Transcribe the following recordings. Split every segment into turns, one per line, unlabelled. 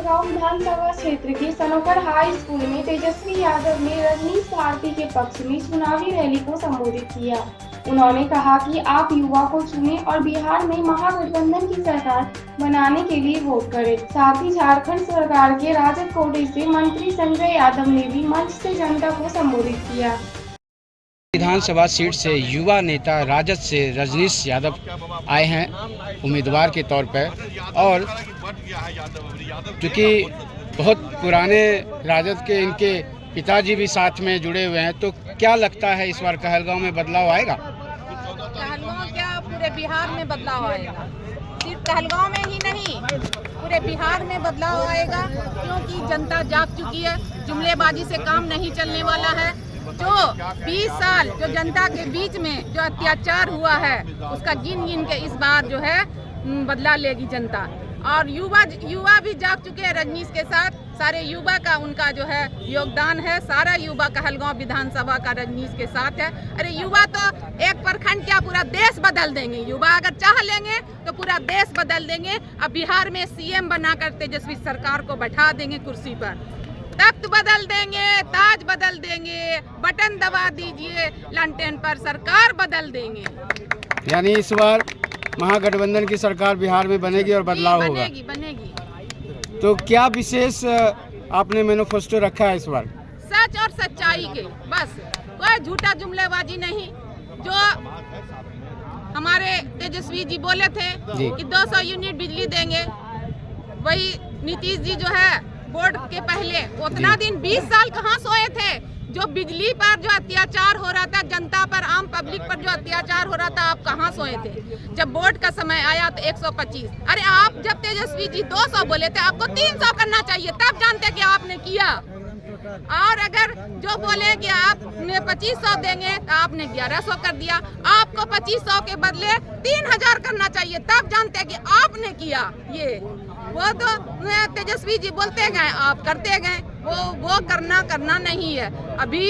कहलगांव विधानसभा क्षेत्र के Sanokhar high school में तेजस्वी यादव ने रजनीश भारती के पक्ष में चुनावी रैली को संबोधित किया। उन्होंने कहा कि आप युवा को चुने और बिहार में महागठबंधन की सरकार बनाने के लिए वोट करें। साथ ही झारखंड सरकार के राजद कोटे से मंत्री संजय यादव ने भी मंच से जनता को संबोधित किया।
विधानसभा सीट से युवा नेता राजद से रजनीश यादव आए हैं उम्मीदवार के तौर पर, और क्योंकि बहुत पुराने राजद के इनके पिताजी भी साथ में जुड़े हुए हैं, तो क्या लगता है इस बार कहलगांव में बदलाव आएगा?
कहलगांव क्या पूरे बिहार में बदलाव आएगा। सिर्फ कहलगांव में ही नहीं, पूरे बिहार में बदलाव आएगा, क्योंकि जनता जाग चुकी है। जुमलेबाजी से काम नहीं चलने वाला है। जो 20 साल जो जनता के बीच में जो अत्याचार हुआ है, उसका गिन गिन के इस बार जो है बदला लेगी जनता। और युवा भी जाग चुके हैं रजनीश के साथ। सारे युवा का उनका जो है योगदान है। सारा युवा कहलगांव विधानसभा का रजनीश के साथ है। अरे युवा तो एक प्रखंड क्या पूरा देश बदल देंगे। युवा अगर चाह लेंगे तो पूरा देश बदल देंगे। अब बिहार में सीएम बनाकर तेजस्वी सरकार को बैठा देंगे कुर्सी पर। तख्त बदल देंगे, ताज बदल देंगे, बटन दबा दीजिए लालटेन पर, सरकार बदल देंगे।
यानी इस बार महागठबंधन की सरकार बिहार में बनेगी और बदलाव होगा।
बनेगी।
तो क्या विशेष आपने मैनिफेस्टो रखा है इस बार?
सच और सच्चाई के, बस कोई झूठा जुमलेबाजी नहीं। जो हमारे तेजस्वी जी बोले थे कि 200 यूनिट बिजली देंगे, वही नीतीश जी जो है बोर्ड के पहले उतना दिन 20 साल कहाँ सोए थे। जो बिजली पर जो अत्याचार हो रहा था, जनता पर, आम पब्लिक पर जो अत्याचार हो रहा था, आप कहाँ सोए थे? जब वोट का समय आया तो 125। अरे आप जब तेजस्वी जी 200 बोले थे, आपको 300 करना चाहिए, तब जानते कि आपने किया। और अगर जो बोले कि आपने 2500 देंगे तो आपने 1100 कर दिया। आपको 2500 के बदले 3000 करना चाहिए, तब जानते कि आपने किया। ये वो तो तेजस्वी जी बोलते गए, आप करते गए। वो करना नहीं है। अभी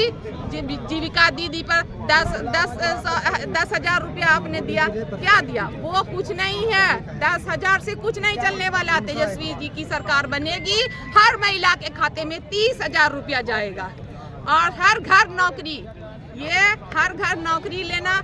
जीविका दीदी पर 10,000 रुपया आपने दिया, क्या दिया? वो कुछ नहीं है। 10,000 से कुछ नहीं चलने वाला। तेजस्वी जी की सरकार बनेगी, हर महिला के खाते में 30,000 रुपया जाएगा। और हर घर नौकरी, ये हर घर नौकरी लेना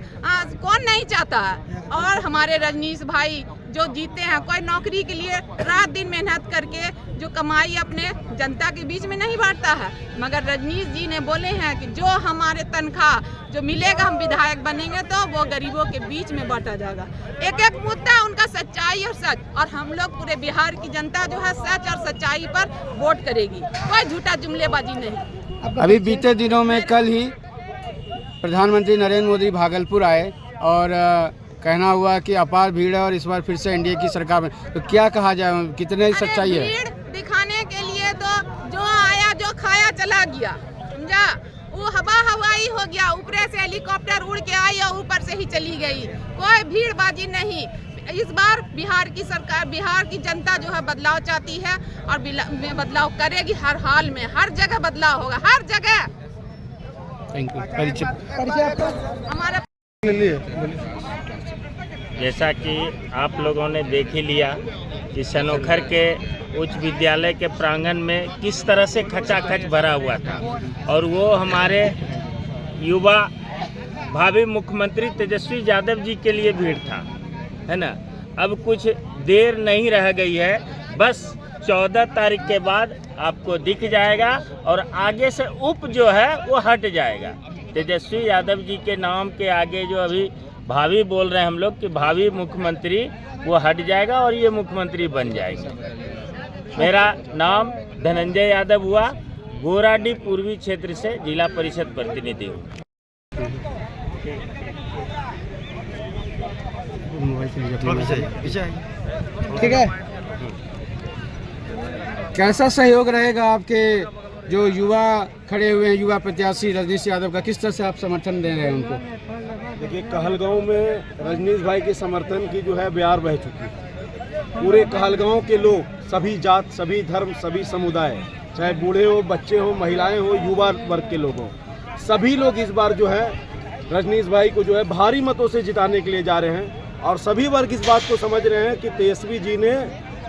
कौन नहीं चाहता है। और हमारे रजनीश भाई जो जीते हैं, कोई नौकरी के लिए रात दिन मेहनत करके जो कमाई अपने जनता के बीच में नहीं बांटता है। मगर रजनीश जी ने बोले हैं कि जो हमारे तनख्वाह जो मिलेगा, हम विधायक बनेंगे तो वो गरीबों के बीच में बांटा जाएगा। एक एक मुद्दा उनका सच्चाई और सच, और हम लोग पूरे बिहार की जनता जो है सच और सच्चाई पर वोट करेगी, कोई झूठा जुमलेबाजी नहीं।
अभी बीते दिनों में कल ही प्रधानमंत्री नरेंद्र मोदी भागलपुर आए और कहना हुआ कि अपार भीड़ है और इस बार फिर से एनडीए की सरकार में, तो क्या कहा जाए, कितने सच्चाई है?
भीड़ दिखाने के लिए तो जो आया जो खाया चला गया, समझा? वो हवाई हो गया, ऊपर से हेलीकॉप्टर उड़ के आई और ऊपर से ही चली गई। कोई भीड़बाजी नहीं। इस बार बिहार की सरकार, बिहार की जनता जो है बदलाव चाहती है और बदलाव करेगी। हर हाल में, हर जगह बदलाव होगा, हर जगह।
Thank you.
हमारा
जैसा कि आप लोगों ने देख ही लिया कि सनोखर के उच्च विद्यालय के प्रांगण में किस तरह से खचाखच भरा हुआ था, और वो हमारे युवा भावी मुख्यमंत्री तेजस्वी यादव जी के लिए भीड़ था, है ना। अब कुछ देर नहीं रह गई है, बस 14 तारीख के बाद आपको दिख जाएगा और आगे से उप जो है वो हट जाएगा। तेजस्वी यादव जी के नाम के आगे जो अभी भावी बोल रहे हैं हम लोग कि भावी मुख्यमंत्री, वो हट जाएगा और ये मुख्यमंत्री बन जाएगा। मेरा नाम धनंजय यादव हुआ, गोराडीह पूर्वी क्षेत्र से जिला परिषद प्रतिनिधि हूँ।
ठीक है। कैसा सहयोग रहेगा आपके जो युवा खड़े हुए हैं, युवा प्रत्याशी रजनीश यादव का, किस तरह से आप समर्थन दे रहे हैं उनको?
देखिए, कहलगांव में रजनीश भाई के समर्थन की जो है बयार बह चुकी है। पूरे कहलगांव के लोग, सभी जात, सभी धर्म, सभी समुदाय, चाहे बूढ़े हो, बच्चे हो, महिलाएं हो, युवा वर्ग के लोग हो, सभी लोग इस बार जो है रजनीश भाई को जो है भारी मतों से जिताने के लिए जा रहे हैं। और सभी वर्ग इस बात को समझ रहे हैं कि तेजस्वी जी ने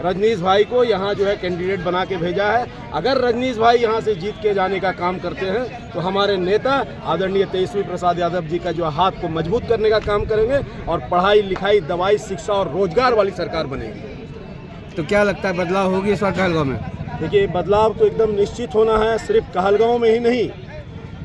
रजनीश भाई को यहाँ जो है कैंडिडेट बना के भेजा है। अगर रजनीश भाई यहाँ से जीत के जाने का काम करते हैं तो हमारे नेता आदरणीय तेजस्वी प्रसाद यादव जी का जो हाथ को मजबूत करने का काम करेंगे और पढ़ाई लिखाई, दवाई, शिक्षा और रोजगार वाली सरकार बनेगी।
तो क्या लगता है बदलाव होगी इस बार कहलगांव में?
देखिए, बदलाव तो एकदम निश्चित होना है। सिर्फ कहलगांव में ही नहीं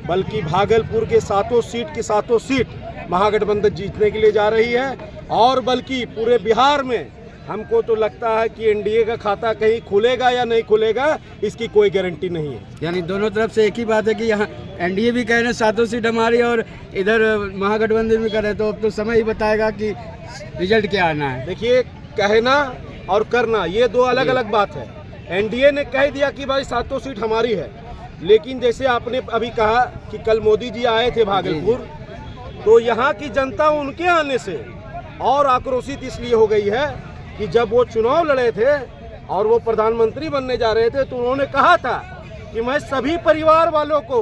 बल्कि भागलपुर के सातों सीट महागठबंधन जीतने के लिए जा रही है और बल्कि पूरे बिहार में हमको तो लगता है कि एनडीए का खाता कहीं खुलेगा या नहीं खुलेगा इसकी कोई गारंटी नहीं है।
यानी दोनों तरफ से एक ही बात है कि यहाँ एनडीए भी कह रहे हैं 7 सीट हमारी और इधर महागठबंधन भी कर रहे हैं, तो अब तो समय ही बताएगा कि रिजल्ट क्या आना है।
देखिए, कहना और करना ये दो अलग अलग बात है। एनडीए ने कह दिया कि भाई 7 सीट हमारी है, लेकिन जैसे आपने अभी कहा कि कल मोदी जी आए थे भागलपुर, तो यहाँ की जनता उनके आने से और आक्रोशित इसलिए हो गई है कि जब वो चुनाव लड़े थे और वो प्रधानमंत्री बनने जा रहे थे तो उन्होंने कहा था कि मैं सभी परिवार वालों को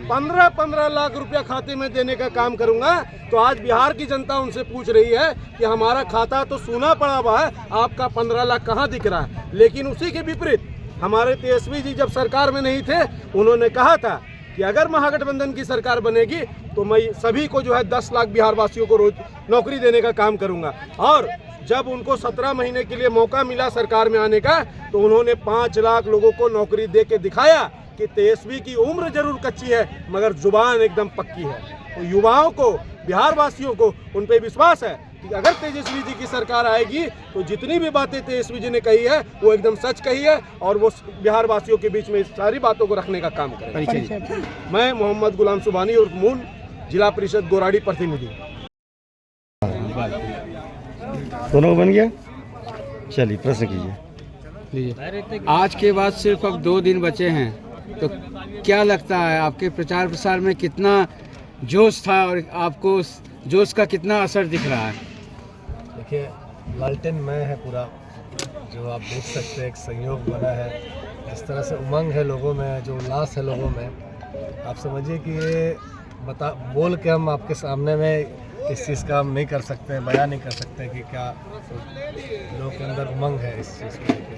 15-15 लाख रुपया खाते में देने का काम करूंगा। तो आज बिहार की जनता उनसे पूछ रही है कि हमारा खाता तो सूना पड़ा हुआ है, आपका 15 लाख कहाँ दिख रहा है। लेकिन उसी के विपरीत हमारे तेजस्वी जी जब सरकार में नहीं थे, उन्होंने कहा था कि अगर महागठबंधन की सरकार बनेगी तो मैं सभी को जो है 10 लाख बिहार वासियों को रोज नौकरी देने का काम करूंगा। और जब उनको 17 महीने के लिए मौका मिला सरकार में आने का तो उन्होंने 5 लाख लोगों को नौकरी दे के दिखाया कि तेजस्वी की उम्र जरूर कच्ची है मगर जुबान एकदम पक्की है। तो युवाओं को, बिहार वासियों को उन पे विश्वास है कि अगर तेजस्वी जी की सरकार आएगी तो जितनी भी बातें तेजस्वी जी ने कही है वो एकदम सच कही है और वो बिहार वासियों के बीच में इस सारी बातों को रखने का काम करेंगे। मैं मोहम्मद गुलाम सुबानी और मून जिला परिषद गोराड़ी प्रतिनिधि।
दोनों बन गया। चलिए प्रश्न कीजिए।
आज के बाद सिर्फ अब 2 दिन बचे हैं, तो क्या लगता है आपके प्रचार प्रसार में कितना जोश था और आपको जोश का कितना असर दिख रहा है?
देखिए, लालटेन में है पूरा, जो आप देख सकते हैं एक संयोग बना है, जिस तरह से उमंग है लोगों में, जो उल्लास है लोगों में, आप समझिए कि ये बोल के हम आपके सामने में इस चीज़ का हम नहीं कर सकते हैं, बयान नहीं कर सकते कि क्या लोगों के अंदर उमंग है इस चीज़ को लेकर।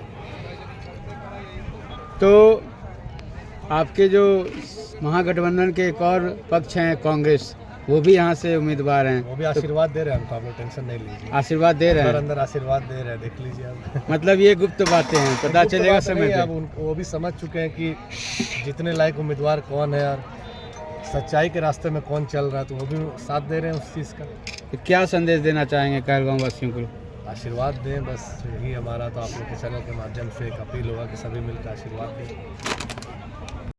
तो आपके जो महागठबंधन के एक और पक्ष हैं कांग्रेस, वो भी यहाँ से उम्मीदवार हैं,
वो भी आशीर्वाद दे रहे हैं हमको, आप लोग टेंशन नहीं लीजिए।
आशीर्वाद दे रहे हैं,
अंदर आशीर्वाद दे रहे हैं, देख लीजिए आप।
मतलब ये गुप्त बातें हैं, पता चलेगा समय पे।
अब वो भी समझ चुके हैं कि जितने लायक उम्मीदवार कौन है और सच्चाई के रास्ते में कौन चल रहा है, तो वो भी साथ दे रहे हैं उस चीज़ का।
तो क्या संदेश देना चाहेंगे कहलगांव वासियों को?
आशीर्वाद दें, बस यही हमारा तो आप लोग के चैनल के माध्यम से एक अपील होगा कि सभी मिलकर आशीर्वाद दें।